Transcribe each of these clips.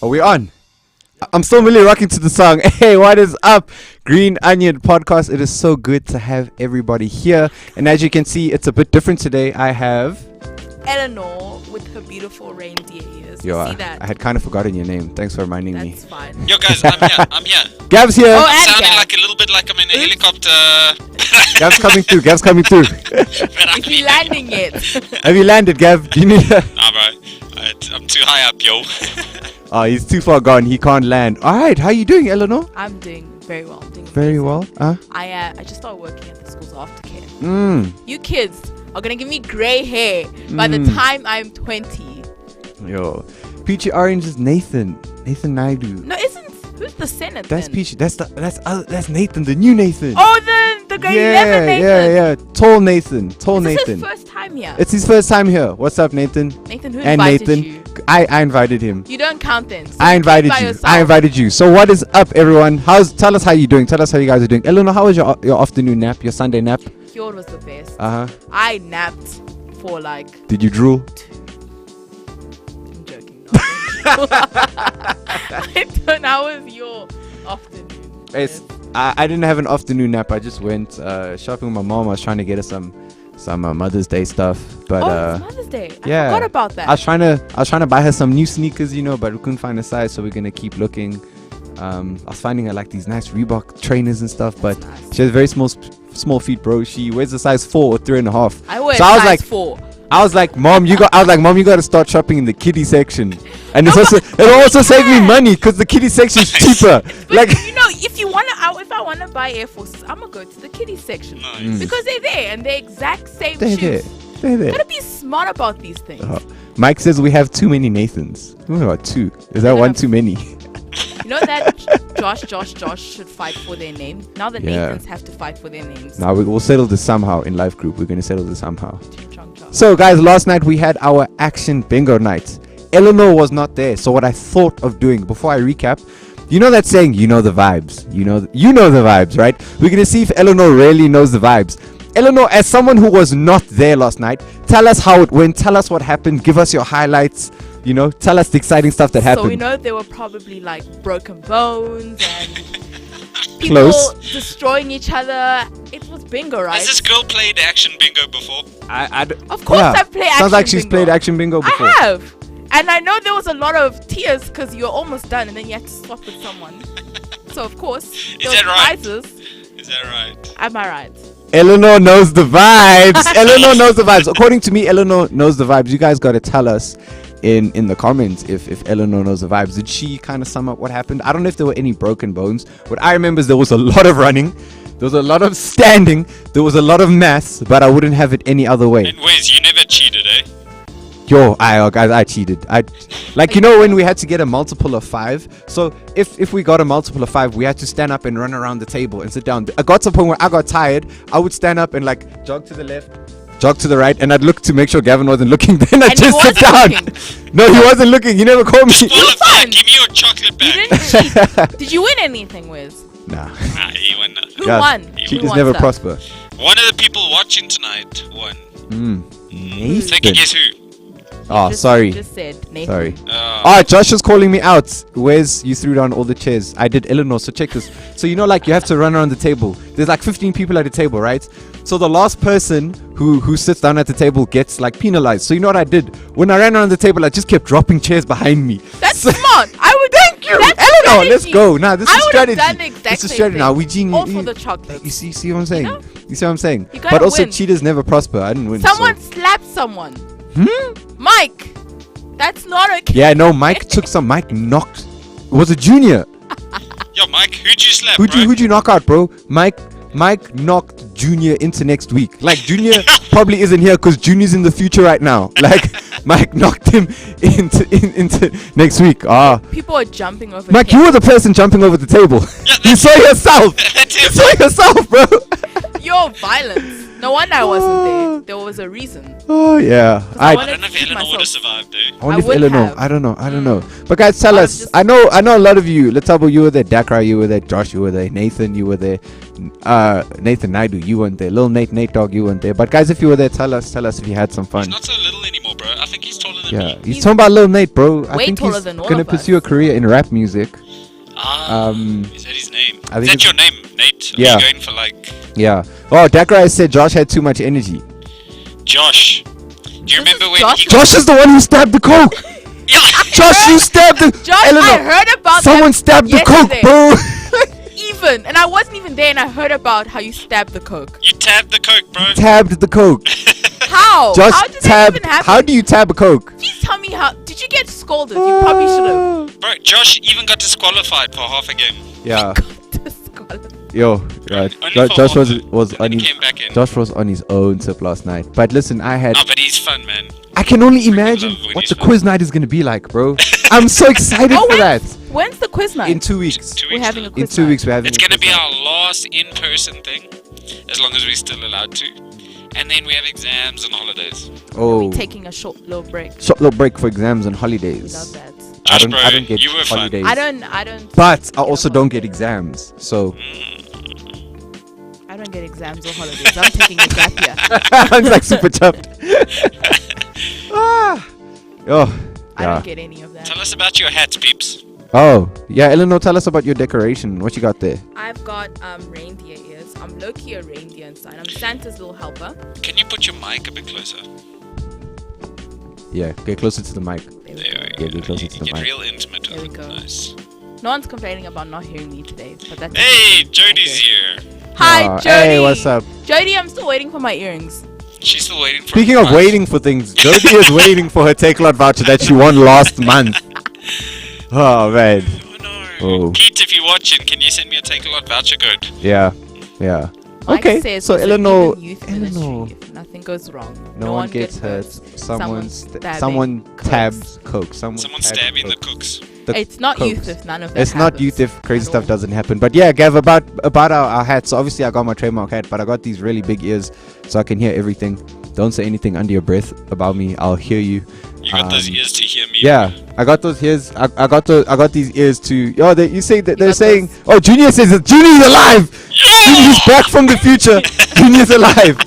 Are we on? I'm still really rocking to the song. Hey, what is up? Green Onion Podcast. It is so good to have everybody here. And as you can see, it's a bit different today. I have Eleanor with her beautiful reindeer ears. Yo, See that? I had kind of forgotten your name. Thanks for reminding me. That's fine. Yo guys, I'm here. Gav's here. Oh, I'm and sounding Gav. like a little bit like I'm in a helicopter. Gav's coming through. Gav's coming through. Is he landing yet? Have you landed, Gav? Do you need Nah, bro. I'm too high up, yo. Oh, he's too far gone. He can't land. All right. How you doing, Eleanor? I'm doing very well. I'm doing Very amazing. well. I just started working at the school's aftercare. You kids are gonna give me grey hair by the time I'm 20. Yo. Peachy Orange is Nathan. Nathan Naidu. No, who's the Senate? That's then? Peachy. That's Nathan, the new Nathan. Oh, the grade 11 Nathan. Yeah. Tall Nathan. Is this Nathan. his first time here? It's his first time here. What's up, Nathan? Nathan, who And invited Nathan. you? I invited him. You don't count then. So I you invited keep by you. yourself. I invited you. So what is up, everyone? Tell us how you doing. Tell us how you guys are doing. Eleanor, how was your afternoon nap? Your Sunday nap? Fjord was the best. I napped for like. Did you drool? I'm joking. No, I don't know. How was your afternoon? I didn't have an afternoon nap. I just went shopping with my mom. I was trying to get her some Mother's Day stuff. But it's Mother's Day. yeah. I forgot about that. I was trying to buy her some new sneakers, but we couldn't find a size, so we're gonna keep looking. I was finding her like these nice Reebok trainers and stuff, That's but nice. she has very small feet, bro. She wears a size 4 or 3.5. I wear So I was size like- 4. I was like, Mom, you got to start shopping in the kiddie section, and it'll also save me money because the kiddie section is cheaper. But Like, if I wanna buy Air Forces, I'm gonna go to the kiddie section Nice. because they're there and they're exact same they're shoes. there. Gotta be smart about these things. Mike says we have too many Nathans. We got 2. Is that don't one have- too many? You know that Josh should fight for their name. Now the Yeah. Nathans have to fight for their names. Now we'll settle this somehow in live group. We're gonna settle this somehow. Chong chong. So guys, last night we had our action bingo night. Eleanor was not there, so what I thought of doing before I recap, you know that saying, you know the vibes, you know the vibes, right? We're gonna see if Eleanor really knows the vibes. Eleanor, as someone who was not there last night, tell us how it went, tell us what happened, give us your highlights, tell us the exciting stuff that happened. So we know there were probably like broken bones and people Close. destroying each other. It was bingo, right? Has this girl played action bingo before? Of course, I've played action Sounds like she's bingo. played action bingo before. I have. And I know there was a lot of tears because you're almost done and then you had to swap with someone. So, of course, there was that right? prizes. Is that right? Am I right? Eleanor knows the vibes. Eleanor knows the vibes. According to me, Eleanor knows the vibes. You guys got to tell us in the comments if Eleanor knows the vibes. Did she kind of sum up what happened? I don't know if there were any broken bones. What I remember is there was a lot of running. There was a lot of standing. There was a lot of maths, but I wouldn't have it any other way. And Wes, you never cheated, eh? Yo, guys, I cheated. When we had to get a multiple of 5. So if we got a multiple of 5, we had to stand up and run around the table and sit down. I got to a point where I got tired. I would stand up and like jog to the left, jog to the right, and I'd look to make sure Gavin wasn't looking. Then I'd And he just sit wasn't down. looking. No, he wasn't looking. He never called me. Spoil it fine. back. Give me your chocolate You back. didn't cheat. Did you win anything, Wiz? Nah. Ah, he won that. Who Guys, won? Who Cheaters won never stuff? prosper. One of the people watching tonight won. Nathan. Take a guess who? Oh, Just- sorry. you just said Nathan. Sorry. Josh was calling me out. Where's you threw down all the chairs? I did Eleanor, so check this. So you have to run around the table. There's like 15 people at the table, right? So the last person who sits down at the table gets like penalized. So you know what I did? When I ran around the table, I just kept dropping chairs behind me. That's smart. I would thank you. That's Eleanor, let's strategy. go. Nah, this I is would have strategy. done the exact This is same strategy. thing. Now we genius. All for the chocolate. You see what I'm saying? know? You see what I'm saying? You gotta But also win. cheaters never prosper. I didn't win. Someone so. slapped someone. Mike. That's not okay. Yeah, no. Mike knocked. Was a junior. Yo, Mike, who'd you slap, Who'd bro? you knock out, bro? Mike knocked Junior into next week. Like Junior probably isn't here because Junior's in the future right now. Like Mike knocked him into next week. People are jumping over. Mike, you were the person jumping over the table. Yeah, You saw yourself. That's You him. saw yourself, bro. Your violence. No wonder I wasn't there. There was a reason. Oh yeah. I I wanted don't know to if keep Eleanor would have myself. survived, though. I wonder I if would Eleanor. have. I don't know. But guys, tell I'd us. just- I know a lot of you. Letabo, you were there. Dakra, you were there. Josh, you were there. Nathan, you were there. Nathan Naidu, you weren't there. Nate Dog, you weren't there. But guys, if you were there, tell us if you had some fun. He's not so little anymore, bro. I think he's taller than Yeah, me. he's talking about Lil Nate, bro. I way think taller he's than all gonna of us. pursue a career in rap music. Is that his name? I think Is that it's- your name, Nate? Are Yeah. you going for like Yeah. Oh, Dakrai said Josh had too much energy. Josh? Do you remember when Josh. he Josh is the one who stabbed the coke. Yeah. Josh, you stabbed the. Josh, Eleanor, I heard about someone that stabbed the coke, yesterday. bro. Even, and I wasn't even there, and I heard about how you stabbed the coke. You tabbed the coke, bro. Tabbed the coke. How? Josh How did that tabbed. even happen? How do you tab a coke? Please tell me how. Did you get scolded? You probably should have. Bro, Josh even got disqualified for half a game. Yeah. Disqualified. Yo, Only Josh for was Then on he his. came back in. Josh was on his own tip last night. But listen, I had. Oh, but he's fun, man. I can only imagine love when what he's the fun. quiz night is gonna be like, bro. I'm so excited Oh, for that. When's the quiz night? In 2 weeks. 2 We're weeks having now. a quiz In 2 night. weeks, we're having. It's a gonna quiz be night. our last in-person thing, as long as we're still allowed to. And then we have exams and holidays. Oh. We're taking a short little break. Short little break for exams and We holidays. love that. Josh, I don't get you were fun. holidays. I don't. But I also don't get exams. So I don't get exams or holidays. I'm taking a gap year. I'm like super chuffed. Ah. Oh. I Yeah. don't get any of that. Tell us about your hats, peeps. Oh. Yeah, Eleanor, tell us about your decoration. What you got there? I've got reindeer ears. I'm low-key a reindeer inside. I'm Santa's little helper. Can you put your mic a bit closer? Yeah, get closer to the mic. There we There go. we Yeah, go. get closer You to the get mic. real intimate. There we go. Nice. No one's complaining about not hearing me today, but that's Hey, Jody's Okay. here. Hi, Oh, Jody. hey, what's up? Jody, I'm still waiting for my earrings. She's still waiting for Speaking a of prize. waiting for things, Jody is waiting for her Take a Lot voucher that she won last month. Oh man. Oh no. Oh. Pete, if you're watching, can you send me a Take a Lot voucher code? Yeah. Yeah. Mike Okay. says So it's an Eleanor, even youth ministry Eleanor, if nothing goes wrong. no one gets hurt. Someone stabbing Someone cooks. tabs coke. Someone Someone's tabs stabbing the coke. cooks. The It's not cokes. youth if none of that It's not happens youth if crazy at stuff all. doesn't happen. But yeah, Gav, about our hats. So obviously I got my trademark hat, but I got these really big ears so I can hear everything. Don't say anything under your breath about me. I'll hear you. You got those Um, ears to hear me. Yeah, I got those ears. I got these ears too. Oh, you say that You they're got saying. those- Oh, Junior says that Junior's alive. Junior's back from the future. Junior's alive.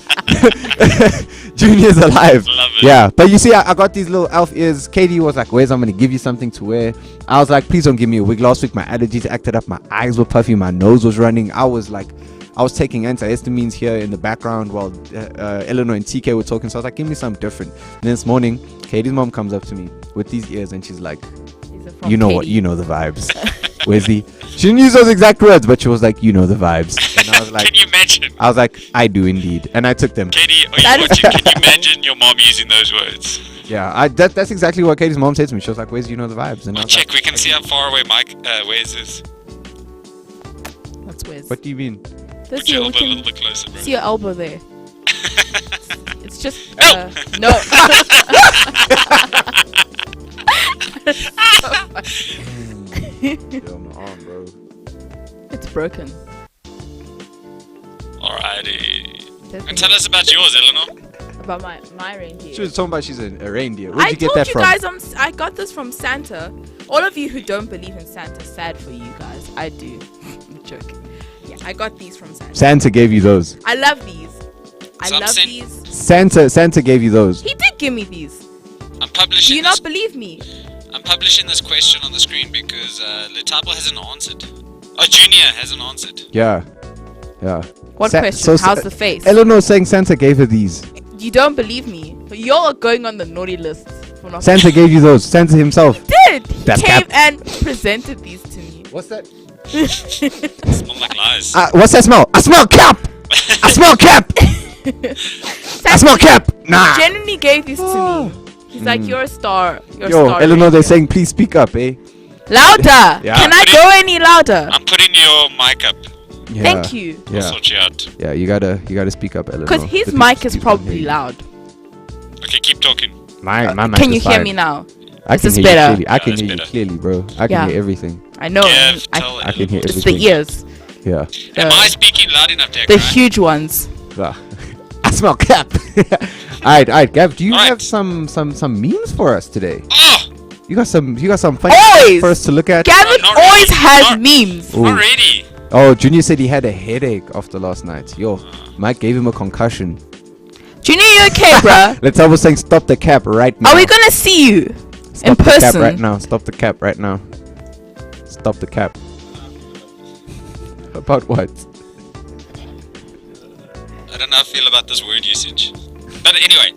Junior's alive. Love it. Yeah, but you see, I got these little elf ears. Katie was like, "Where's I'm gonna give you something to wear?" I was like, "Please don't give me a wig." Last week, my allergies acted up. My eyes were puffy. My nose was running. I was taking antihistamines here in the background while Eleanor and TK were talking. So I was like, "Give me something different." And then this morning, Katie's mom comes up to me with these ears, and she's like, These are from "You know what? Katie. You know the vibes." Where's he? She didn't use those exact words, but she was like, "You know the vibes." And I was like, Can you imagine? "I was like, I do indeed," and I took them. Katie, are That you is- watching? Can you imagine your mom using those words? Yeah, that's exactly what Katie's mom said to me. She was like, "Where's you know the vibes?" And I We'll was check. like, We can see how far away Mike Wes is. That's weird. "What do you mean?" This Put your year we elbow a little can bit closer, bro. see your elbow there. It's just Help! no. Yo, my arm, bro. It's broken. Alrighty. There's And tell us about yours, Eleanor. about my reindeer. She was talking about she's a reindeer. Where'd I you get told that you from? guys I got this from Santa. All of you who don't believe in Santa, sad for you guys. I do. I'm joking. Yeah, I got these from Santa. Santa gave you those. I love these. I Some love sent- these. Santa gave you those. He did give me these. I'm Do publishing you this. not believe me? I'm publishing this question on the screen because Letabo hasn't answered. Oh, Junior hasn't answered. Yeah, yeah. What Sa- question? so- How's the face? Eleanor saying Santa gave her these. You don't believe me. But you're going on the naughty list for not. Santa gave you those. Santa himself. did. He That's came cap. and presented these to me. What's that? Smell like lies. What's that smell? I smell cap. I smell cap. I smell cap. Nah. Genuinely gave these to me. He's like, Mm. you're a star. You're a Yo, star. Eleanor, they're reindeer." saying please speak up, eh? Louder. Yeah. Can I go any louder? I'm putting your mic up. Yeah. Thank you. I'll Yeah, sort you out. yeah. You gotta speak up, Eleanor. Because his The mic people is can't probably hear you. loud. Okay, keep talking. My mic Can is you hear fine. me now? I This can is hear better. you clearly. I Yeah, can that's hear you better. clearly, bro. I can Yeah. hear everything. I know. Yeah, I, tell I can hear it's everything. the ears. Yeah. Am Uh, I speaking loud enough there, The guy? huge ones. Ah. I smell cap. Alright, Gav, do you Alright. have some memes for us today? Oh, You got some funny Always. for us to look at? Gavin not always really. has Not- memes. Ooh. already. Oh, Junior said he had a headache after last night. Yo, Mike gave him a concussion. Junior, you okay, bruh? Let's was saying stop the cap right now. Are we gonna see you Stop in the cap person? right now. Stop the cap right now. Stop the cap. About what? I don't know how I feel about this word usage. But anyway,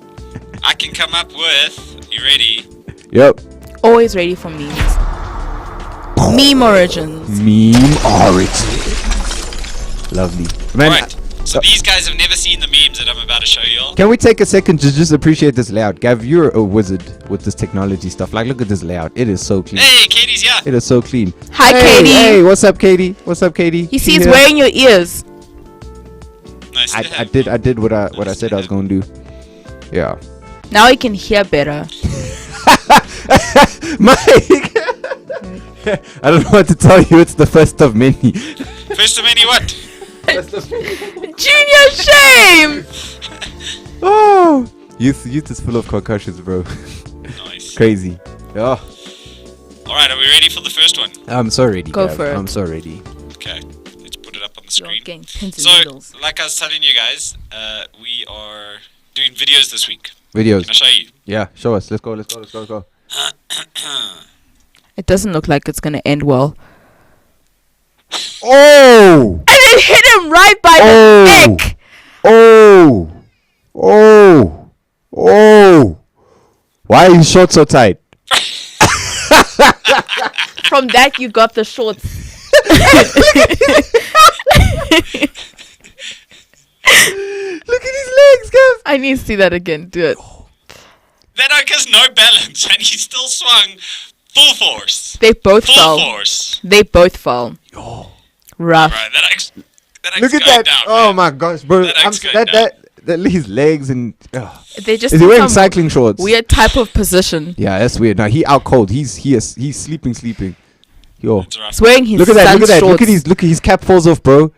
I can come up with. You ready? Yep. Always ready for memes. Meme origins. Meme origin. Lovely. Man, Alright. So these guys have never seen the memes that I'm about to show y'all. can we take a second to just appreciate this layout? Gav, you're a wizard with this technology stuff. Like, look at this layout. It is so clean. Hey, Katie's here. It is so clean. Hi, Hey, Katie. Hey, what's up, Katie? What's up, Katie? You see, You he's here? wearing your ears. Nice to I have did. you. I did what I said I was gonna do. Yeah. Now he can hear better. Mike. I don't know what to tell you. It's the first of many. First of many what? Junior, shame. Oh, youth is full of concussions, bro. Nice. Crazy. Oh, Alright, are we ready for the first one? I'm so ready. Go Gav. for it. I'm so ready. Okay. Let's put it up on the You're screen. getting pins and So, needles. like I was telling you guys, we are doing videos this week. Videos. Can I show you? Yeah, show us. Let's go. Let's go. Let's go. Let's go. It doesn't look like it's gonna end well. Oh! And it hit him right by Oh. the neck. Oh! Oh! Oh! Why are his shorts so tight? From that, you got the shorts. Look at his legs, Gav. I need to see that again. Do it. That oak has no balance and he still swung full force. They both Full fell. force. They both fell. Rough. Right, that oak's Look at going that. down, Oh man. my gosh, bro. That I'm axe going that his legs and They just is he in wearing some cycling shorts? weird type of position. Yeah, that's weird. Now he out cold. He's sleeping. Yo. It's rough. He's wearing his Look at that, son's look at that. shorts. Look at his cap falls off, bro.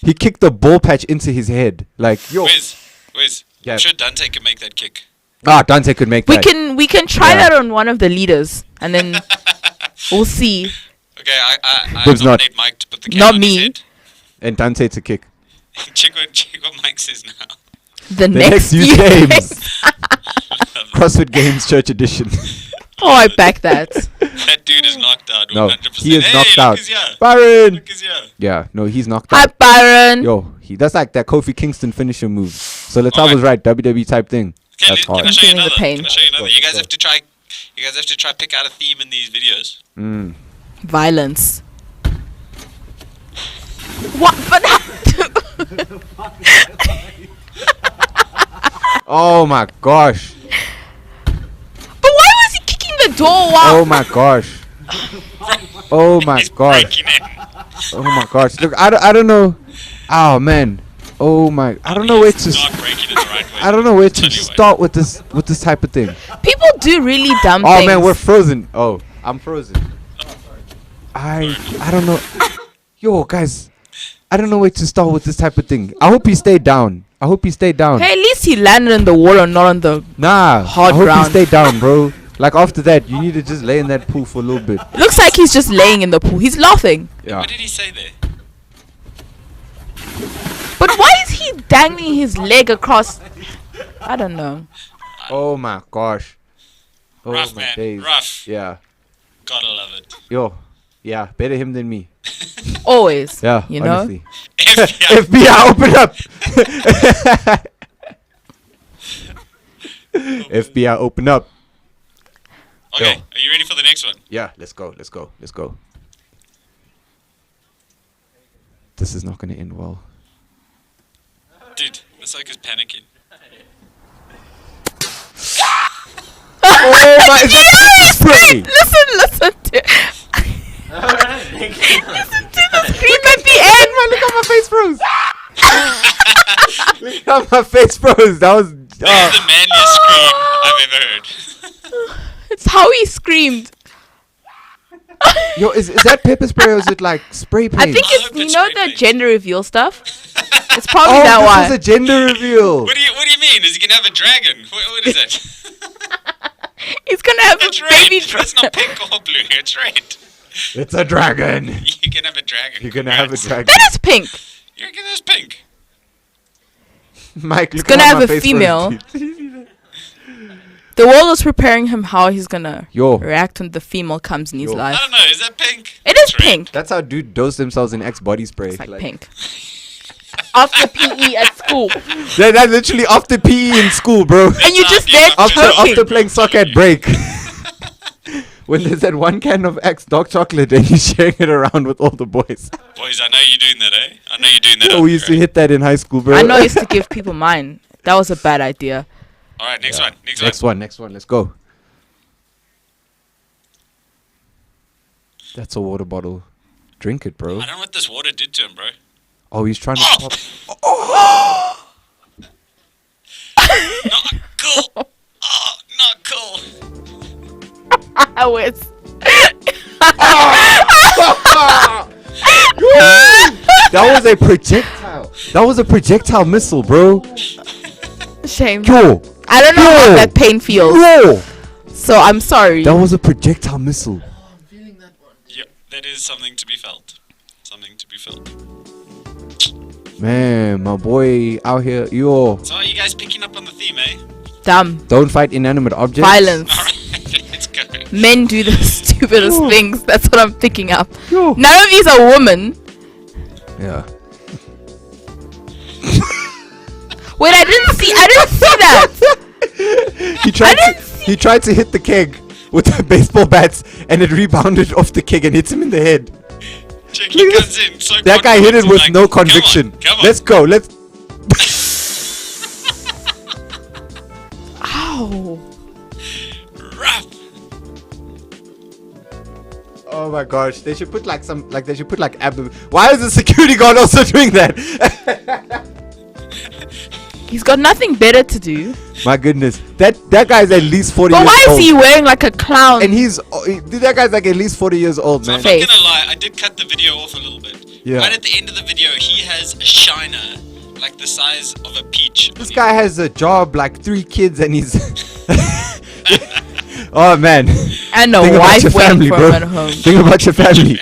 He kicked the ball patch into his head. Like, yo. Where's? Yeah. I'm sure Dante can make that kick. Ah, Dante could make We that. can try Yeah. that on one of the leaders, and then we'll see. Okay, I Bibs not. nominate Mike to put the can Not on his me. head. And Dante to kick. check what Mike says now. The The next youth youth games. CrossFit Games Church Edition. Oh, I back that. That dude is knocked out. No, 100%. he is hey, knocked look out. who's here. Byron. Look who's here. Yeah, no, he's knocked Hi, out. Byron. Yo, that's like that Kofi Kingston finisher move. So Latal Alright. was right, WWE type thing. Okay, That's can I hard. show you Feeling the another? pain. Can I show you another? Let's You guys go. have to try. You guys have to try pick out a theme in these videos. Mm. Violence. What? But Oh my gosh. but why was he kicking the door? Wow. Oh my gosh. Oh my He's gosh. breaking in. Oh my gosh. Look, I don't know. Oh man. Oh my. I don't know where He's to. not breaking it the right way. I don't know where to Anyway. start with this type of thing. People do really dumb Oh things. man, we're frozen. Oh, I'm frozen. I don't know. Yo, guys, I don't know where to start with this type of thing. I hope he stayed down. I hope he stayed down. Hey, at least he landed in the wall and not on the. Nah, Hard I hope ground. he stayed down, bro. Like after that, you need to just lay in that pool for a little bit. Looks like he's just laying in the pool. He's laughing. Yeah. What did he say there? But why is he dangling his leg across? I don't know. Oh my gosh. Oh Rough, my man. days. Rough. Yeah. Gotta love it. Yo. Yeah. Better him than me. Always. Yeah. You know? honestly. FBI. FBI, open up. FBI, open up. Okay, Yo. are you ready for the next one? Yeah. Let's go. Let's go. Let's go. This is not gonna end well. Dude, the soak is panicking. Oh my! Is that spray? Listen to. Listen to the scream at the end. Look how my face froze. Look how my face froze. That was. That is the manliest scream I've ever heard. It's how he screamed. Yo, is that pepper spray or is it like spray paint? I think I it's hope you it's know spray the paint. gender reveal stuff. It's probably Oh, that this one. is a gender reveal. What do you mean? Is he gonna have a dragon? What is it? He's gonna have It's a red. baby It's not pink or blue. It's red. It's a dragon. You can have a dragon. You're gonna have a Congrats. dragon. That is pink. You reckon that's pink? Mike, look gonna at how have my a face female. froze. The world is preparing him how he's gonna Yo. react when the female comes in his Yo. life. I don't know. Is that pink? It is It's red. pink. That's how dude dose themselves in Axe body spray. It's like pink. After PE at school, That's literally after PE in school, bro. and you just there after choking. playing soccer at break. When there's that one can of Axe dark chocolate and he's sharing it around with all the boys. Boys, I know you're doing that, eh? I know you're doing that. Oh, we used to hit that in high school, bro. I know I used to give people mine. That was a bad idea. All right, next one. Next one. Let's go. That's a water bottle. Drink it, bro. I don't know what this water did to him, bro. Oh, he's trying to Oh! pop. Not cool. Oh, not cool. I was. That was a projectile. That was a projectile missile, bro. Shame. Yo. I don't know Yo. how that pain feels. Yo. So I'm sorry. That was a projectile missile. Yep, that is something to be felt. Something to be felt. Man, my boy out here. Yo. So are you guys picking up on the theme, eh? Dumb. Don't fight inanimate objects. Violence. All right, let's go. Men do the stupidest Yo. things. That's what I'm picking up. Yo. None of these are women. Yeah. Wait, I didn't see that. He tried to hit the keg with the baseball bats and it rebounded off the keg and hits him in the head. Check, he comes in. So That guy hit it confident, with like, no come on, conviction. Come on. Let's go. Let's. Ow. Rough. Oh my gosh! They should put like some like they should put like Why is the security guard also doing that? He's got nothing better to do. My goodness, that guy's at least 40 But years why old. is he wearing like a clown? And that guy's like at least 40 years old, So man. I'm not Face. gonna lie, I did cut the video off a little bit. Yeah. Right at the end of the video, he has a shiner like the size of a peach. This guy has a job, like 3 kids, and he's. Oh man. and a Think about wife your family, waiting for bro. him at home. Think about your family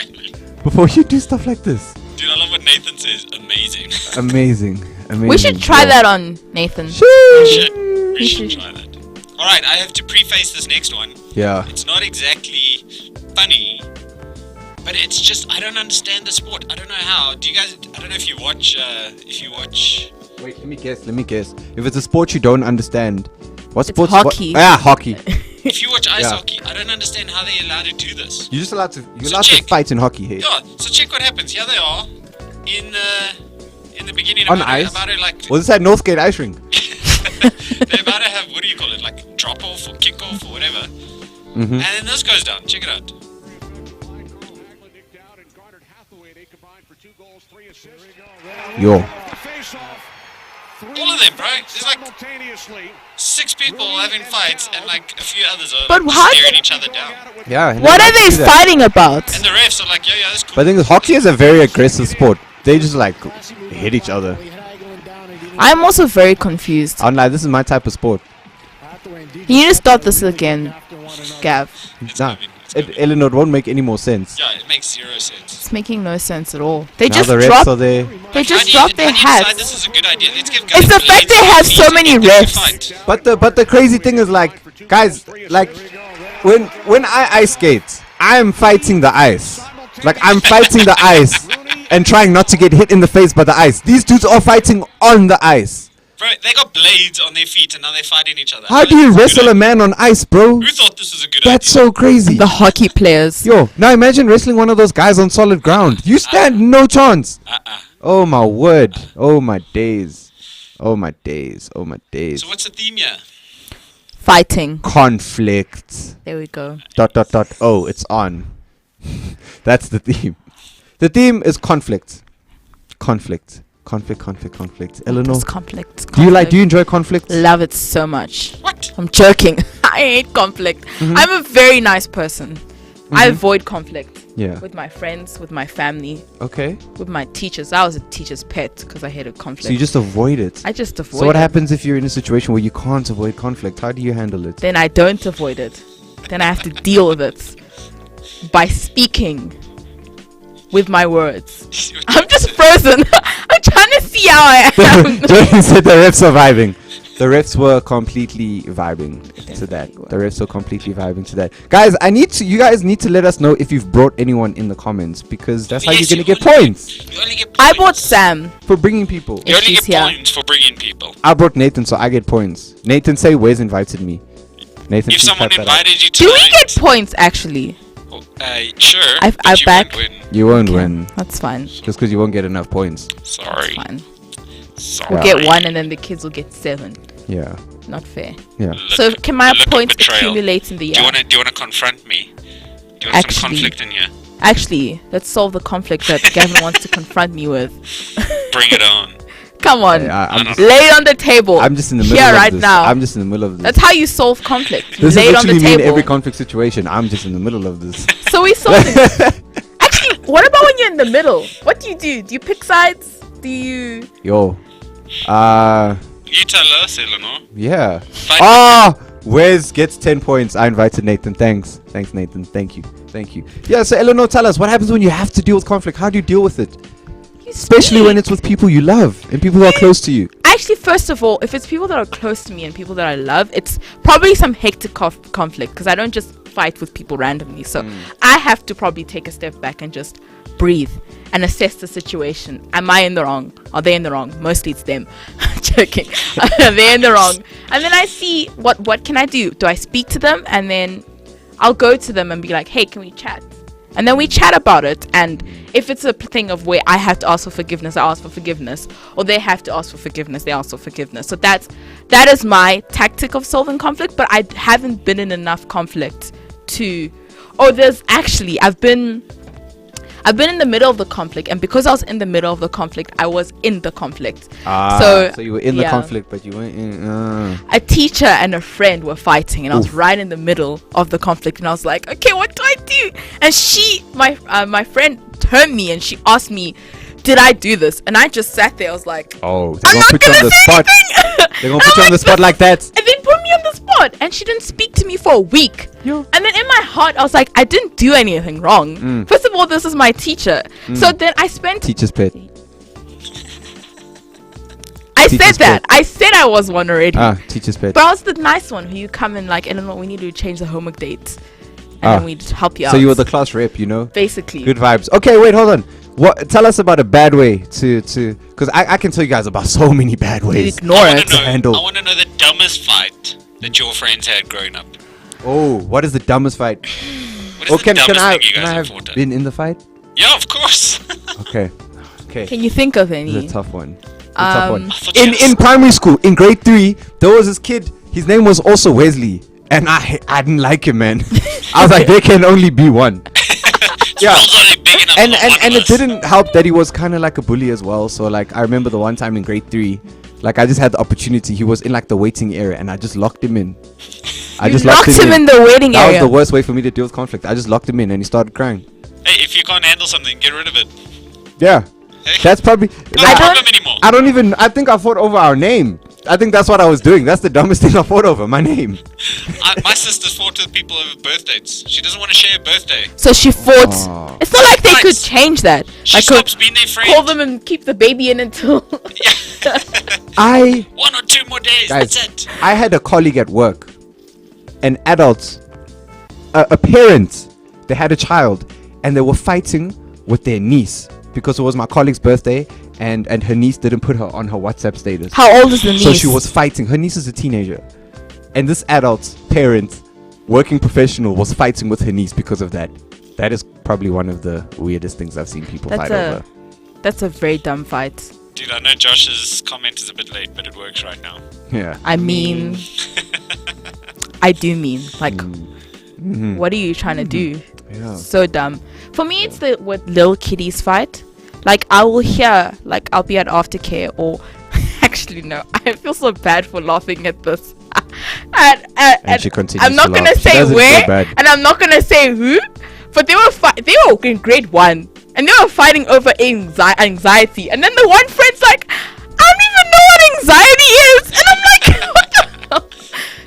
before you do stuff like this. Dude, I love what Nathan says. Amazing. Amazing. We should try that on Nathan. We We should should. try that. Alright, I have to preface this next one. Yeah. It's not exactly funny, but it's just I don't understand the sport. I don't know how. Do you guys? I don't know if you watch. Wait, let me guess. If it's a sport you don't understand, what It's sports? hockey. Hockey. If you watch ice Yeah. hockey, I don't understand how they're allowed to do this. You're just allowed to. You're So allowed to check. fight in hockey here. Yeah. So check what happens. Here they are in the beginning. On about ice? About to like. Was this at Northgate Ice Rink? They're about to have what do you call it? Like drop off or kick off or whatever. Mm-hmm. And then this goes down. Check it out. Yo. All of them, bro. There's like 6 people having fights, and like a few others are But like, how- staring each other down. Yeah. and What they are like to they do that. fighting about? And the refs are like, yeah, that's cool. But the thing is, hockey is a very aggressive sport. They just like hit each other. I'm also very confused. I'm like, this is my type of sport. Can you just start this again, Gav? Nah, Eleanor, it won't make any more sense. Yeah, it makes 0 sense. It's making no sense at all. They Now just the refs drop. are there. They just How drop do their you decide hats. this is a good idea? Let's give It's guys the fact they have so many refs. But the crazy thing is like, guys, like when I ice skate, I'm fighting the ice. Like I'm fighting the ice and trying not to get hit in the face by the ice. These dudes are fighting on the ice. Bro, they got blades on their feet and now they're fighting each other. How do you wrestle a man on ice, bro? Who thought this was a good That's idea? so crazy. The hockey players. Yo, now imagine wrestling one of those guys on solid ground. You stand no chance. Oh my word. Oh my days. Oh my days. Oh my days. So what's the theme here? Fighting. Conflict. There we go. ... Oh, it's on. That's the theme. The theme is conflict. Conflict. Eleanor, This conflict. do you enjoy conflict? Love it so much. What? I'm joking. I hate conflict. I'm a very nice person. I avoid conflict Yeah. with my friends, with my family, Okay. with my teachers. I was a teacher's pet because I hated conflict. So you just avoid it. I just avoid So what it. happens if you're in a situation where you can't avoid conflict? How do you handle it? Then I don't avoid it. Then I have to deal with it by speaking with my words. I'm just frozen. I'm trying to see see how I am. Jordan said the refs are vibing. The refs were completely vibing to that. definitely were. The refs were completely vibing to that. Guys, you guys need to let us know if you've brought anyone in the comments, because that's how Yes, you're going to you get only- points You only get I points. bought Sam. for bringing people. You only She's get here. points for bringing people. I brought Nathan, so I get points. Nathan, say Wes invited me. Nathan, If please someone type that out. invited you Do we tonight, get points actually? sure, I but you back- won't win. You won't Okay, win That's fine. just because you won't get enough points. Sorry. Fine. Sorry. We'll get 1 and then the kids will get 7. Yeah, Not fair. yeah. Look- So can my look of points betrayal. accumulate in the Do year? you wanna confront me? Do you want Actually- some conflict in here? Actually, let's solve the conflict that Gavin wants to confront me with. Bring it on. Come on. Hey, I'm No, just, Lay it on the table. I'm just in the middle Here of right this. now. I'm just in the middle of this. That's how you solve conflict. You This lay is it on the literally me in table. every conflict situation. I'm just in the middle of this. So we solve it. Actually, what about when you're in the middle? What do you do? Do you pick sides? Do you... Yo, You tell us, Eleanor. yeah. Fight Ah, Wes gets 10 points. I invited Nathan. Thanks, Nathan. Thank you. Yeah. So Eleanor, tell us what happens when you have to deal with conflict. How do you deal with it, you especially when speak. it's with people you love and people who are close to you? Actually, first of all, if it's people that are close to me and people that I love, it's probably some hectic conflict because I don't just fight with people randomly. So I have to probably take a step back and just breathe and assess the situation. Am I in the wrong? Are they in the wrong? Mostly it's them. Joking. Are they in the wrong? And then I see what can I do? Do I speak to them? And then I'll go to them and be like, hey, can we chat? And then we chat about it. And if it's a thing of where I have to ask for forgiveness, I ask for forgiveness. Or they have to ask for forgiveness, they ask for forgiveness. So that is my tactic of solving conflict. But I haven't been in enough conflict to... Oh, there's actually... I've been in the middle of the conflict. And because I was in the middle of the conflict, I was in the conflict. So you were in the yeah. conflict, but you weren't in. A teacher and a friend were fighting, and I was Oof. right in the middle of the conflict, and I was like, okay, what do I do? And my friend turned me and she asked me, did I do this? And I just sat there. I was like, Oh, they're I'm gonna not put you on gonna the say spot. anything. They're gonna put you on the spot like that. And then put me on the spot, and she didn't speak to me for a week. Yo. And then in my heart, I was like, I didn't do anything wrong. First of all, this is my teacher. So then I spent. Teacher's pet. I teacher's said that. pet. I said I was one already. Teacher's pet. But I was the nice one who you come and like, Eleanor, we need to change the homework dates. And Ah. then we'd help you out. So you were the class rep, you know. basically. Good vibes. Okay, wait, hold on. What? Tell us about a bad way to because I can tell you guys about so many bad You ways. ignore I it. handle. want to know the dumbest fight that your friends had growing up. Oh, what is the dumbest fight? What is Oh, the can dumbest I thing you guys have have fought at? been in the fight? Yeah, of course. Okay, okay. Can you think of This any? is a tough one. A tough one. I thought you In had primary school, in grade 3, there was this kid. His name was also Wesley, and I didn't like him, man. I was like, there can only be one. Yeah. World's only big enough and for one and of it us. didn't help that he was kind of like a bully as well. So like I remember the one time in grade 3, like I just had the opportunity. He was in like the waiting area, and I just locked him in. I You just locked him in the waiting That area. was the worst way for me to deal with conflict. I just locked him in, and he started crying. Hey, if you can't handle something, get rid of it. Yeah, Hey, that's probably. not like, a problem anymore. I don't even. I think I fought over our name. I think that's what I was doing. That's the dumbest thing I fought over. My name. My sister's fought with people over birth dates. She doesn't want to share a birthday. So she fought. Oh. It's not like they could Fights. change that. She I stops could being their friend. call them and keep the baby in until. I 1 or 2 more days. Guys, That's it. I had a colleague at work, an adult, a parent. They had a child, and they were fighting with their niece because it was my colleague's birthday, and her niece didn't put her on her WhatsApp status. How old is the niece? So she was fighting. Her niece is a teenager, and this adult parent, working professional, was fighting with her niece because of that. That is probably one of the weirdest things I've seen people That's fight a- over. That's a very dumb fight. Dude, I know Josh's comment is a bit late, but it works right now. Yeah. I mean, I do mean like, Mhm. what are you trying to do? Yeah. So dumb. For me, it's the with little kiddies fight. Like I will hear, like I'll be at aftercare or actually no, I feel so bad for laughing at this. and she continues I'm not to gonna laugh. She say doesn't feel where, bad. and I'm not gonna say who, but they were in grade 1, and they were fighting over anxiety. And then the one friend's like, I don't even know what anxiety is, and I'm like, what the hell?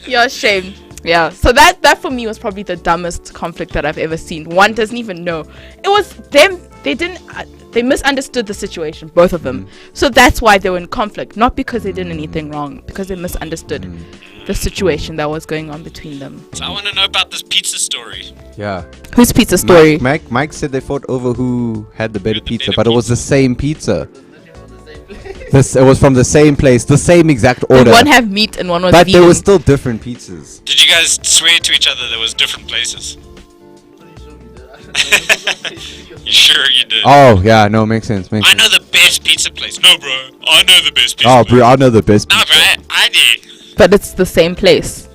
Yeah, shame. Yeah, so that for me was probably the dumbest conflict that I've ever seen. One doesn't even know. It was them they didn't. They misunderstood the situation, both of them. So that's why they were in conflict, not because they did anything wrong, because they misunderstood the situation that was going on between them. So I want to know about this pizza story. Yeah. Whose pizza story? Mike said they fought over who had the better The pizza, better but it was the pizza. same pizza. It was from the same place, the same exact order. Did one have meat and one was but vegan? there were still different pizzas. Did you guys swear to each other there was different places? You sure you did? Oh yeah, no, makes sense. Makes I sense. know the best pizza place. No, bro. I know the best pizza Oh, place. bro, I know the best No, pizza. bro. I did. But it's the same place.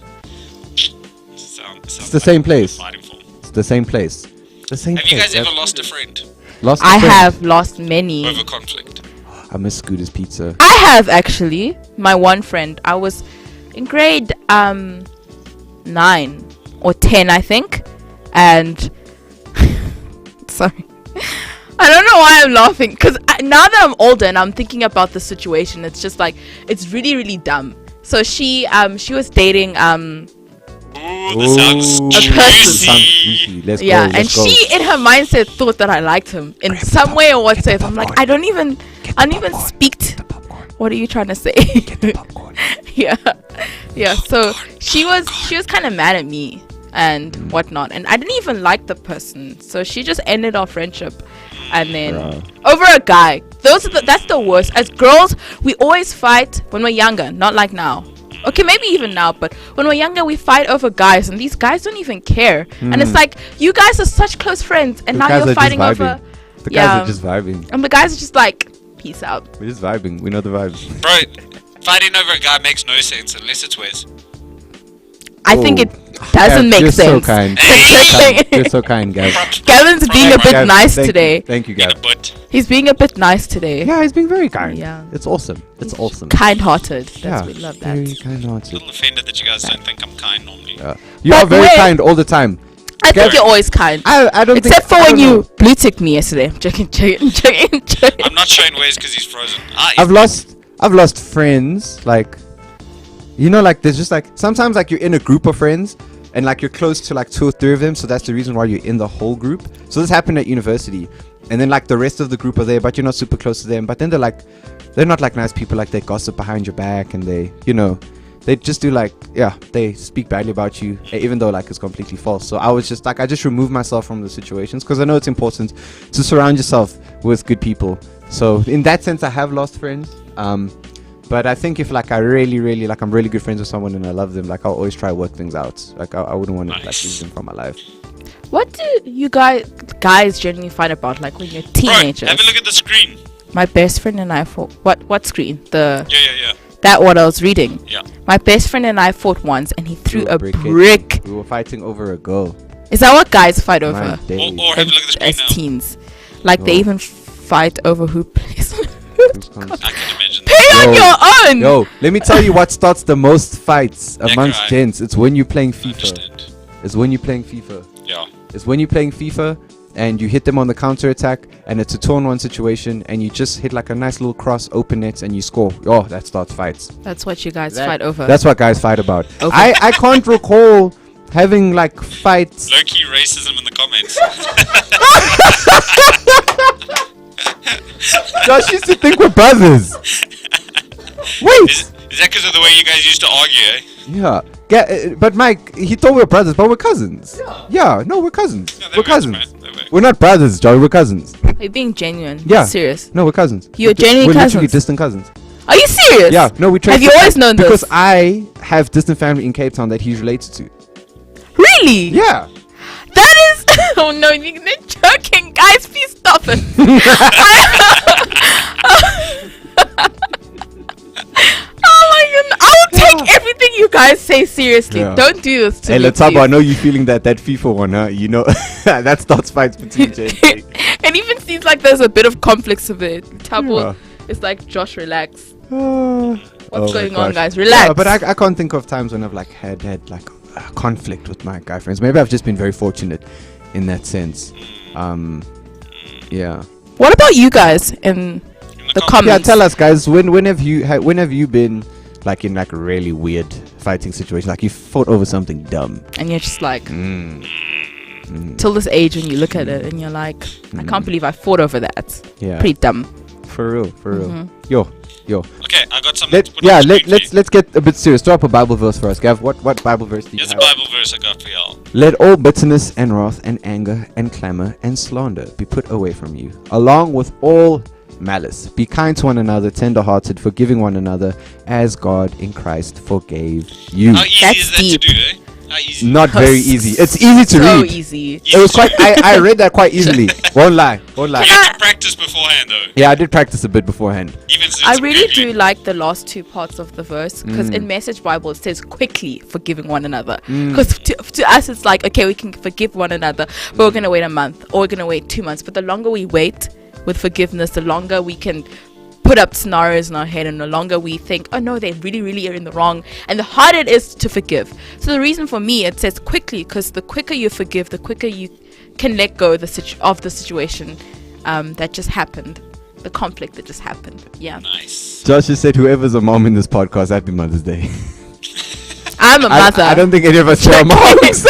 It's the same place. Fighting for. It's the same place. The same Have place. you guys That's- ever lost a friend lost? a I friend? have lost many. over conflict? I miss Scooter's pizza. I have actually. My one friend. I was in grade 9 or 10, I think, and sorry. I don't know why I'm laughing, because now that I'm older and I'm thinking about the situation, it's just like, it's really, really dumb. So she was dating Ooh, this sounds Ooh, person. sounds juicy. juicy. Let's yeah, go. and Let's go. she in her mindset thought that I liked him in Grab the some way or popcorn, get the whatsoever. I'm like, popcorn. I don't even popcorn. speak The popcorn. what are you trying to say? Get the popcorn. yeah. So she was kind of mad at me and whatnot, and I didn't even like the person. So she just ended our friendship, and then over a guy. That's the worst. As girls, we always fight when we're younger, not like now. Okay, maybe even now, but when we're younger, we fight over guys, and these guys don't even care. And it's like, you guys are such close friends, and The now guys you're are just fighting over. vibing. The Yeah. guys are just vibing. And the guys are just like, peace out. We're just vibing. We know the vibes. Bro, fighting over a guy makes no sense unless it's Wes. I think Oh. it doesn't Gav, make you're sense. so kind. Hey! You're so kind, Gav. Gavin's being a bit Gav, nice thank you. today. Thank you, In the Gav. butt. He's being a bit nice today. Yeah, he's being very kind. Yeah. It's awesome. It's awesome. Kind-hearted. Yeah, We love that. very kind-hearted. A little offended that you guys don't think I'm kind normally. Yeah. You But are very wait. kind all the time. I think Gav- you're always kind. I don't Except think, for I when don't you know. blue ticked me yesterday. Joking. I'm not showing Wes because he's frozen. I've lost friends, like, you know, like there's just like sometimes like you're in a group of friends and like you're close to like 2 or 3 of them, so that's the reason why you're in the whole group. So this happened at university, and then like the rest of the group are there, but you're not super close to them. But then they're not like nice people. Like they gossip behind your back, and they just do like, yeah, they speak badly about you, even though like it's completely false. So I was just like, I just removed myself from the situations because I know it's important to surround yourself with good people. So in that sense, I have lost friends. But I think if like I really like I'm really good friends with someone and I love them, like I'll always try to work things out. Like I wouldn't want to like Nice. lose them from my life. What do you guys generally fight about, like when you're Bro, teenagers? have a look at the screen. My best friend and I fought. What screen? Yeah. That what I was reading. Yeah. My best friend and I fought once, and he threw a at me. brick. We were fighting over a girl. Is that what guys fight My over? days. Or have a look at the screen As now. teens, like they Oh. even fight over who plays. I can imagine. Pay on Yo. your own. Yo, let me tell you what starts the most fights Yeah, amongst correct. gents. It's when you're playing I FIFA. understand. It's when you're playing FIFA. Yeah. It's when you're playing FIFA and you hit them on the counter attack and it's a 2-on-1 situation and you just hit like a nice little cross, open net, and you score. Oh, that starts fights. That's what you guys That- fight over. That's what guys fight about. Okay. I can't recall having like fights. Low key racism in the comments. Josh used to think we're brothers. Wait. Is that because of the way you guys used to argue, eh? Yeah. But Mike, he thought we were brothers, but we're cousins. Yeah. No, we're cousins. Yeah, that We're works, cousins. man. That works. We're not brothers, Joey. We're cousins. Are you being genuine? Yeah. Serious? No, we're cousins. You're genuine We're literally cousins? distant cousins. Are you serious? Yeah. No, we. Have you always known this? Because I have distant family in Cape Town that he's related to. Really? Yeah. That is. Oh no, you're joking, guys. Please stop it. Oh my goodness. I will take everything you guys say seriously. Yeah. Don't do this to Hey, me. Letabo, I please. know you feeling that FIFA one, huh? You know that starts fights between Jay. It even seems like there's a bit of conflicts of it. Tabo Yeah. is like, Josh, relax. What's What's going on, guys? Relax. Yeah, but I can't think of times when I've like had like a conflict with my guy friends. Maybe I've just been very fortunate in that sense. Yeah. What about you guys in In the comments. comments? Yeah, tell us, guys. When have you been like in like a really weird fighting situation? Like you fought over something dumb. And you're just like, till this age, when you look at it and you're like, I can't believe I fought over that. Yeah. Pretty dumb. For real. Mm-hmm. Yo. Okay, I got something to put on Yeah, the screen for you. let's get a bit serious. Throw up a Bible verse for us, Gav. What Bible verse do you Here's a have? Bible verse I got for y'all. Let all bitterness and wrath and anger and clamor and slander be put away from you, along with all malice. Be kind to one another, tender-hearted, forgiving one another, as God in Christ forgave you. How easy That's is that deep. to do, eh? How easy? Not very easy. It's easy to So read. easy. It was quite. I read that quite easily. Won't lie. You had to practice beforehand, though. Yeah, I did practice a bit beforehand. Even since I really Googling. do like the last two parts of the verse, because in Message Bible it says quickly forgiving one another. Because to us it's like, okay, we can forgive one another, but we're gonna wait a month or we're gonna wait 2 months. But the longer we wait with forgiveness, the longer we can put up scenarios in our head, and the longer we think, oh no, they really are in the wrong, and the harder it is to forgive. So the reason for me it says quickly, because the quicker you forgive, the quicker you can let go of the situation that just happened, the conflict that just happened. Yeah. Nice. Josh just said, whoever's a mom in this podcast, happy Mother's Day. I'm a mother. I don't think any of us are moms.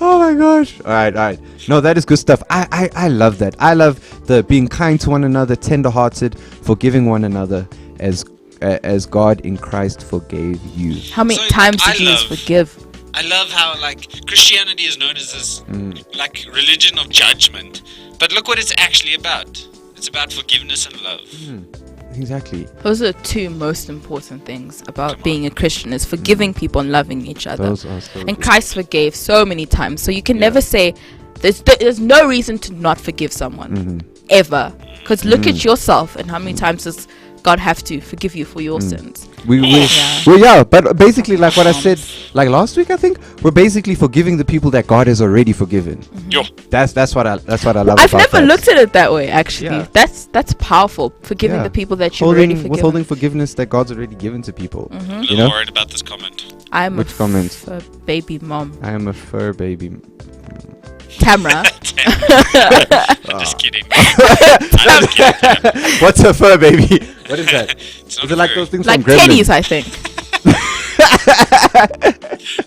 Oh my gosh. All right. No, that is good stuff. I love that. I love the being kind to one another, tender-hearted, forgiving one another as God in Christ forgave you. How many So, times I did Jesus love- forgive? I love how Christianity is known as this religion of judgment, but look what it's actually about. It's about forgiveness and love. Exactly. Those are the two most important things about being a Christian, is forgiving people and loving each other. Those are so And Christ forgave so many times, so you can never say there's no reason to not forgive someone ever, because look at yourself and how many times does God have to forgive you for your sins. But basically, like what I said, like last week, I think we're basically forgiving the people that God has already forgiven. Yo, That's what I love. I've about never that. looked at it that way, actually. Yeah. That's powerful, forgiving Yeah. the people that you've already forgiven. Withholding forgiveness that God's already given to people. I'm a You little know, worried about this comment. I'm Which a comment? baby mom. I am a fur baby. Tamra. Just kidding. I'm just kidding. What's a fur baby? What is that? It's not Is it like furry. those things Like from Gremlins? pennies, I think.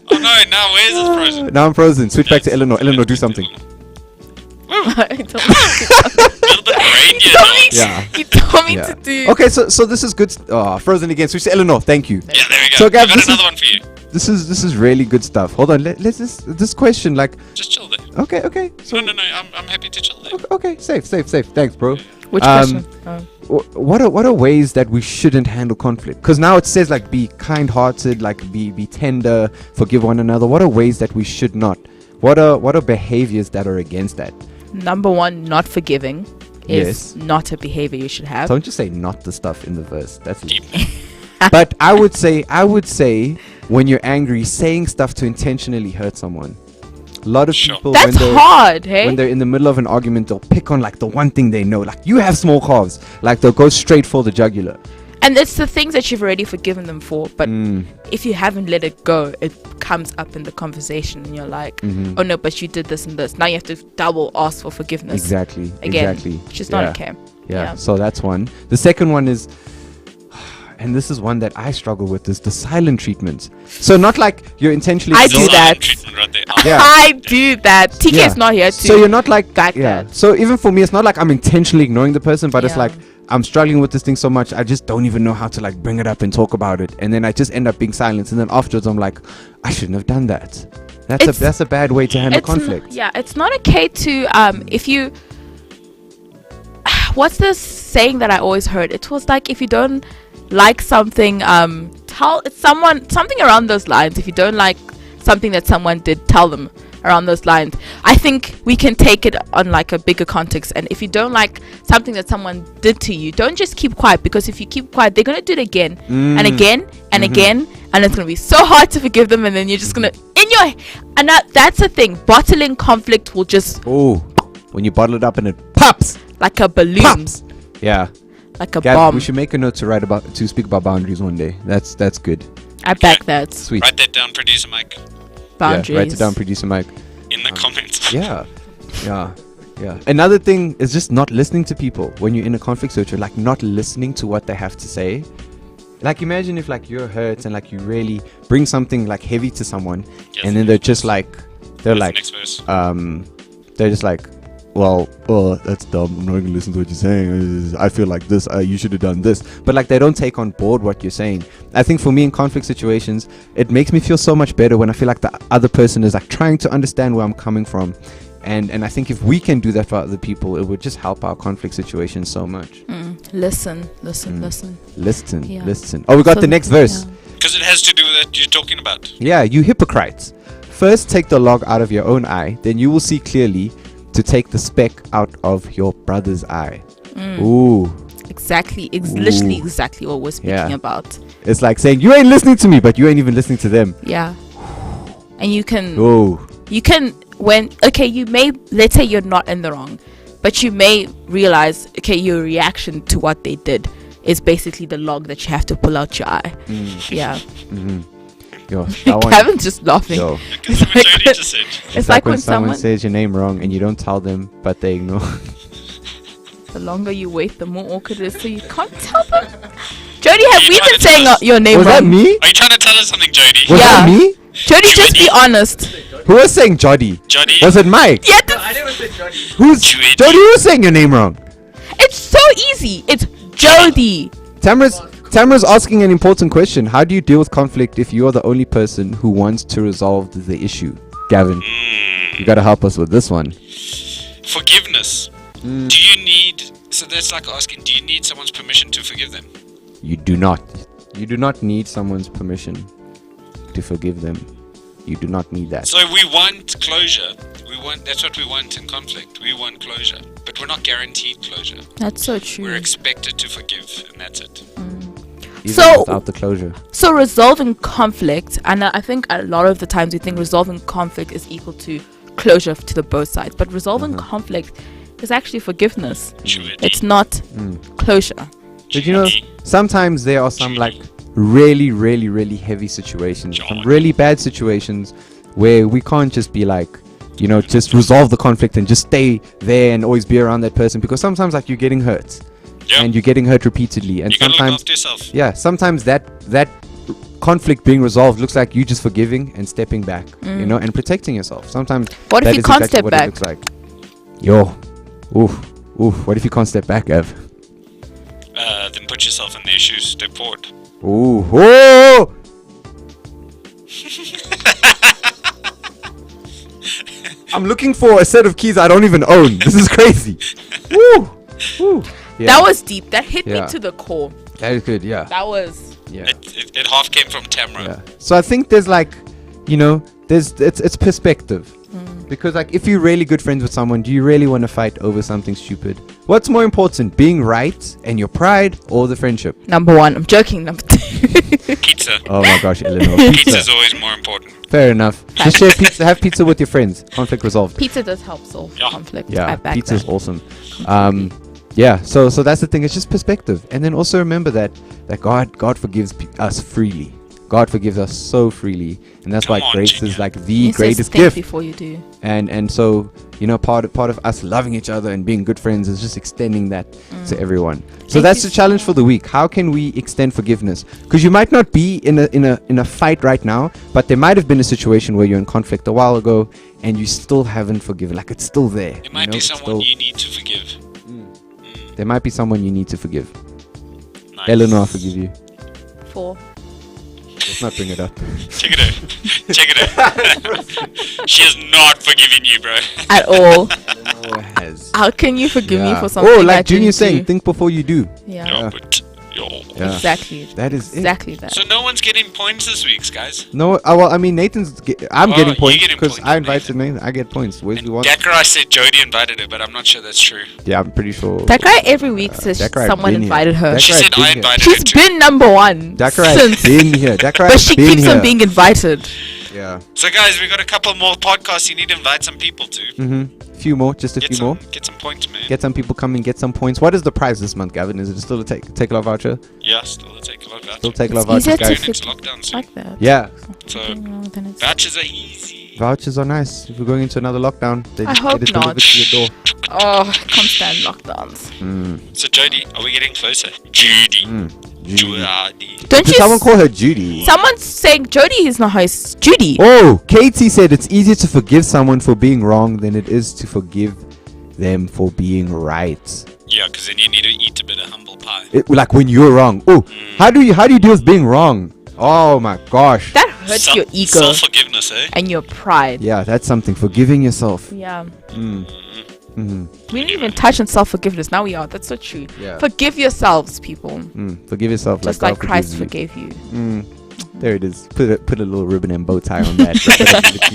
Oh no, now where's it frozen? Now I'm frozen. Switch back to Eleanor. Eleanor, do something. He told A little bit of reindeer noise. Yeah. He told me Yeah. to do. Okay, so this is good. Frozen again. Switch to Eleanor. Thank you. Yeah, there we go. So, Gav, I got this another is- one for you. This is really good stuff. Hold on. Let's this question like. Just chill there. Okay. So No, I'm happy to chill there. okay. Safe. Thanks, bro. Which Um, question? Oh. What are ways that we shouldn't handle conflict? Because now it says like be kind-hearted, like be tender, forgive one another. What are ways that we should not? What are behaviors that are against that? Number one, not forgiving is Yes. not a behavior you should have. Don't just say not the stuff in the verse. That's it. Deep. But I would say when you're angry, saying stuff to intentionally hurt someone. A lot of Sure. people That's hard, hey? when they're in the middle of an argument, they'll pick on like the one thing they know. Like you have small calves. Like they'll go straight for the jugular. And it's the things that you've already forgiven them for. But Mm. if you haven't let it go, it comes up in the conversation, and you're like, oh no, but you did this and this. Now you have to double ask for forgiveness. Exactly. Again, Exactly. which is not Yeah. okay. Yeah. Yeah. So that's one. The second one is, and this is one that I struggle with, is the silent treatment. So not like you're intentionally. I do Silent that. treatment right there. Yeah. I do that. TK Yeah. is not here to. So you're not like back yeah. that. So even for me, it's not like I'm intentionally ignoring the person, but it's Yeah. like I'm struggling with this thing so much, I just don't even know how to like bring it up and talk about it, and then I just end up being silent, and then afterwards I'm like, I shouldn't have done that. That's a bad way to handle It's n- conflict. yeah, it's not okay to if you. What's this saying that I always heard? It was like, if you don't like something, tell someone something around those lines. If you don't like something that someone did, tell them around those lines. I think we can take it on like a bigger context. And if you don't like something that someone did to you, don't just keep quiet, because if you keep quiet, they're gonna do it again and again and again, and it's gonna be so hard to forgive them. And then you're just gonna and that's the thing. Bottling conflict will just Oh, when you bottle it up and it pops, like a balloon, pops. Yeah. like a Gab, bomb. we should make a note to speak about boundaries one day. That's good. I back that. Sweet. Write that down, producer Mike, Boundaries. Yeah, write it down, producer Mike. in the comments. Yeah. Another thing is just not listening to people when you're in a conflict situation, like not listening to what they have to say. Like imagine if like you're hurt and like you really bring something like heavy to someone, Yes. and then they're just like Next verse. they're just like, well, that's dumb. I'm not gonna listen to what you're saying. I feel like this. You should have done this. But like they don't take on board what you're saying. I think for me in conflict situations, it makes me feel so much better when I feel like the other person is like trying to understand where I'm coming from. And I think if we can do that for other people, it would just help our conflict situations so much. Listen. Yeah. Listen. Oh, we got So the next verse. yeah. Because it has to do with what you're talking about. Yeah, you hypocrites. First take the log out of your own eye, then you will see clearly to take the speck out of your brother's eye. Ooh. Exactly. It's literally Ooh. exactly what we're speaking Yeah. about. It's like saying you ain't listening to me, but you ain't even listening to them. Yeah. And you can let's say you're not in the wrong, but you may realize, okay, your reaction to what they did is basically the log that you have to pull out your eye. Yeah. Yo, that one. Kevin's just laughing. Yo, Because what Jody just said. It's like when someone says your name wrong and you don't tell them, but they ignore. the longer you wait, the more awkward it is, so you can't tell them. Jody, have You we trying been to saying tell us- your name Was that wrong? me? Are you trying to tell us something, Jody? Was Yeah. that me? Jody, just be honest. Who was saying Jody? Jody? Was it Mike? Yeah, I never said Jody. Who's Jody. Jody? Who's saying your name wrong? it's so easy. It's Jody. Tamara's asking an important question. How do you deal with conflict if you are the only person who wants to resolve the issue? Gavin, you gotta help us with this one. Forgiveness. Do you need... So that's like asking, do you need someone's permission to forgive them? You do not. You do not need someone's permission to forgive them. You do not need that. So we want closure. That's what we want in conflict. We want closure. But we're not guaranteed closure. That's so true. We're expected to forgive, and that's it. Even So- without the closure. So resolving conflict, and I think a lot of the times we think resolving conflict is equal to closure to the both sides, but resolving conflict is actually forgiveness. Jody. It's not closure. But you know, sometimes there are some like really, really, really heavy situations, some really bad situations where we can't just be like, you know, just resolve the conflict and just stay there and always be around that person, because sometimes like you're getting hurt Yeah. and you're getting hurt repeatedly, and You gotta look sometimes after yourself. yeah, sometimes that conflict being resolved looks like you just forgiving and stepping back, you know, and protecting yourself. Sometimes What if that you is can't exactly step what back? it looks like. Yo, oof. What if you can't step back, Ev? Then put yourself in their shoes. Step forward. Ooh, oh! I'm looking for a set of keys I don't even own. This is crazy. Woo! Woo! Yeah, That was deep. That hit Yeah. me to the core. that is good. Yeah, That was yeah, It half came from Tamra. yeah. So I think there's like, you know, it's perspective. Because like, if you're really good friends with someone, do you really want to fight over something stupid? What's more important, being right and your pride, or the friendship? number one. I'm joking. Number two. Pizza. Oh my gosh, Eleanor. Pizza's always more important. Fair enough. Just share pizza. Have pizza with your friends. Conflict resolved. Pizza does help solve Yeah. conflict. Yeah, I back pizza's that. awesome. Yeah, so that's the thing. It's just perspective, and then also remember that God forgives us freely. God forgives us so freely, and that's Come why on, grace Junior. is like the He says greatest think gift. before you do. And so, you know, part of us loving each other and being good friends is just extending that to everyone. So Thank that's you the challenge so for the week. How can we extend forgiveness? Because you might not be in a fight right now, but there might have been a situation where you're in conflict a while ago and you still haven't forgiven. Like, it's still there. It might be It's someone still- you need to forgive. There might be someone you need to forgive. Nice. Eleanor, I forgive you. 4. Let's not bring it up. Check it out. Check it out. She has not forgiven you, bro. At all. Eleanor has. How can you forgive me for something Oh, like that you Junior's saying, do? think before you do. Yeah. Yo, but yo. Yeah. Exactly. That is it. Exactly that. So no one's getting points this week, guys. No, well, I mean, I'm Oh, getting you're points getting because points, I invited Nathan. I get points. Where's And we want? Dakar said Jody invited her, but I'm not sure that's true. Yeah, I'm pretty sure. That guy every week says Dakar someone been here. invited her. Dakar She had said been I here. invited She's her too. been number one Dakar has since. been here. Dakar But has she been keeps here. on being invited. Yeah. So guys, we got a couple more podcasts you need to invite some people to. Few more, just a Get few some, more. get some points, man. Get some people coming, get some points. What is the prize this month, Gavin? Is it still a take love voucher? Yeah, still a take a look at. Still take love It's easier vouchers, to guys. Next lockdown soon. Like that. Yeah, So Then it's- vouchers are easy. vouchers are nice. If we're going into another lockdown, they I just hope get it delivered not. to your door. Oh, I can't stand lockdowns. So Jody, are we getting closer? Judy. Judy. Don't Did you? someone call her Judy? Someone's saying Jody is not her. It's Judy. Oh, Katie said it's easier to forgive someone for being wrong than it is to forgive them for being right. Yeah, because then you need to eat a bit of humble pie. Like when you're wrong. Oh, how do you deal with being wrong? Oh my gosh. That hurts your ego Self-forgiveness, eh? and your pride. Yeah, that's something. Forgiving yourself. Yeah. Mm-hmm. We didn't even touch on self-forgiveness. Now we are. That's so true. Yeah. Forgive yourselves, people. Forgive yourself Just like like God Christ forgives forgave you. you. There it is. Put a little ribbon and bow tie on that.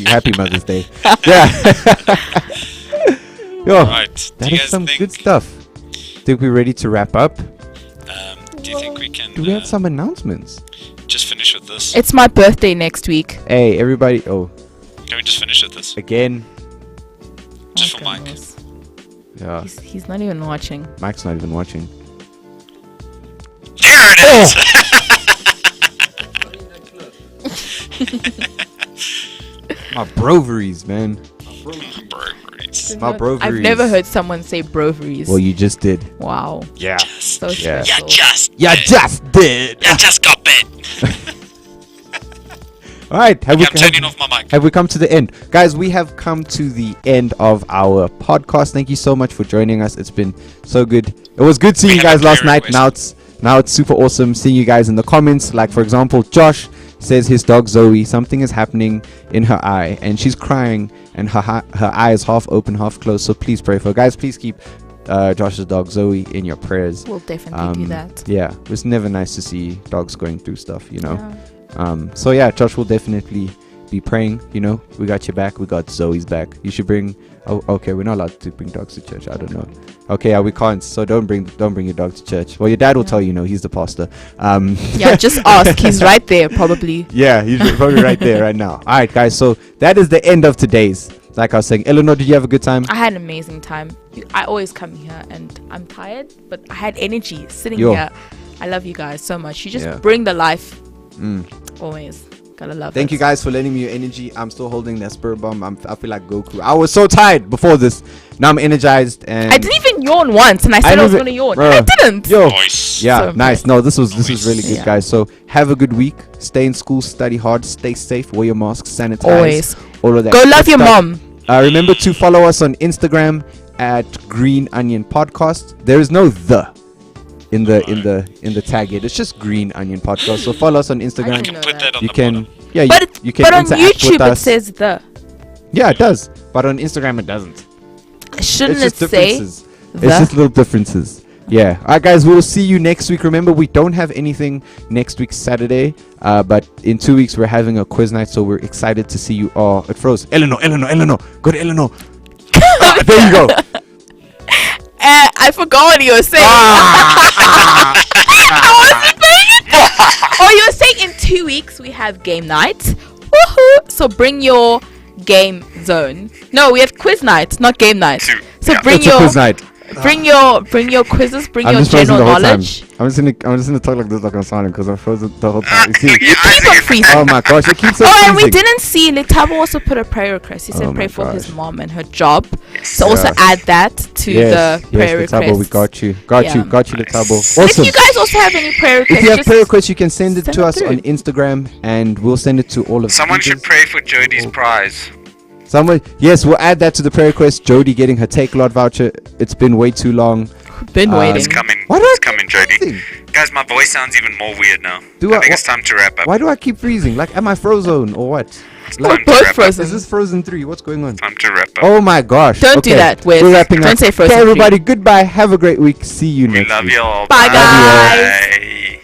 Happy Mother's Day. Yeah. Yo, Right. that is some good stuff. Think we're ready to wrap up? Do you think we can Do we have some announcements? just finish with this? It's my birthday next week. Hey, everybody. Oh, Can we just finish with this? again. Just Oh, for Mike. goodness. Yeah, He's not even watching. Mike's not even watching. There it is! My broveries, man. Burgers. My broveries. I've never heard someone say broveries. Well, you just did. Wow. Yeah. So Yeah. stressful. You just did. You just got bit. All right. I'm turning off my mic. Have we come to the end? Guys, we have come to the end of our podcast. Thank you so much for joining us. It's been so good. It was good seeing We you have guys a last prayer night. Now it's super awesome seeing you guys in the comments. Like, for example, Josh says his dog Zoe, something is happening in her eye and she's crying and her eye is half open, half closed. So please pray for her. Guys, please keep Josh's dog Zoe in your prayers. We'll definitely do that. Yeah, it's never nice to see dogs going through stuff, you know. Yeah. So yeah, Josh will definitely be praying. You know, we got your back. We got Zoe's back. You should bring. Oh, okay. We're not allowed to bring dogs to church. I don't know. Okay, yeah, we can't. So don't bring your dog to church. Well, your dad will tell you. No, he's the pastor. Yeah, just ask. He's right there, probably. Yeah, he's probably right there right now. All right, guys. So that is the end of today's. Like I was saying, Eleanor, did you have a good time? I had an amazing time. I always come here and I'm tired, but I had energy sitting Yo. here. I love you guys so much. You just Yeah. bring the life. Always. Gotta love Thank it. you guys for lending me your energy. I'm still holding that spur bomb. I feel like Goku. I was so tired before this. Now I'm energized and I didn't even yawn once and I said I was didn't gonna even- yawn. Bruh. I didn't. Yo. Voice. Yeah, So nice. good. No, this was really good, Yeah. guys. So have a good week. Stay in school, study hard, stay safe, wear your masks, sanitize. Always. All of that. Go good love your stuff. mom. Remember to follow us on Instagram at Green Onion Podcast. There is no the in the tag yet. It's just Green Onion Podcast. So follow us on I Instagram. didn't know Put that on You the can bottom. yeah, But you can but on interact YouTube with it us. says the. Yeah, it does. But on Instagram it doesn't. Shouldn't It's it just say differences. the? It's just little differences. Yeah. All right, guys. We will see you next week. Remember, we don't have anything next week Saturday. But in 2 weeks we're having a quiz night, so we're excited to see you all. It froze. Eleanor. Go to Eleanor. There you go. I forgot what you were saying. Ah. I wasn't paying it. Oh, you were saying in 2 weeks we have game night. Woohoo! So bring your game zone. No, we have quiz night, not game night. So Yeah. bring It's a your quiz night. bring your quizzes, bring I'm your just frozen general the whole knowledge. time. I'm just gonna talk like this like I'm silent because I'm frozen the whole time. You see? Yeah, I Keep on think freezing. Oh my gosh, it keeps on Oh, and we freezing. didn't see Letabo also put a prayer request. He said Oh pray my for his gosh. mom and her job. So also Yeah. add that to the prayer yes, request. Letabo, we got you. Got Yeah. you, Letabo. If Awesome. you guys also have any prayer requests, If you have just prayer requests, you can send it send to it us through. on Instagram, and we'll send it to all of. Someone the should leaders. pray for Jody's prize. Someone, yes, we'll add that to the prayer request. Jody getting her Take a Lot voucher. It's been way too long. been waiting. It's coming. Why do It's I coming, keep Jody. freezing? Guys, my voice sounds even more weird now. Do I I- think wha- it's time to wrap up. Why do I keep freezing? Like, am I frozen or what? We're Time to both wrap up. frozen. Is this Frozen 3? What's going on? Time to wrap up. Oh my gosh. Don't do Okay, that, Wiz. We're wrapping Don't up. say Frozen Okay, 3. everybody, goodbye. Have a great week. See you We next love week. you all. Bye, guys. Bye.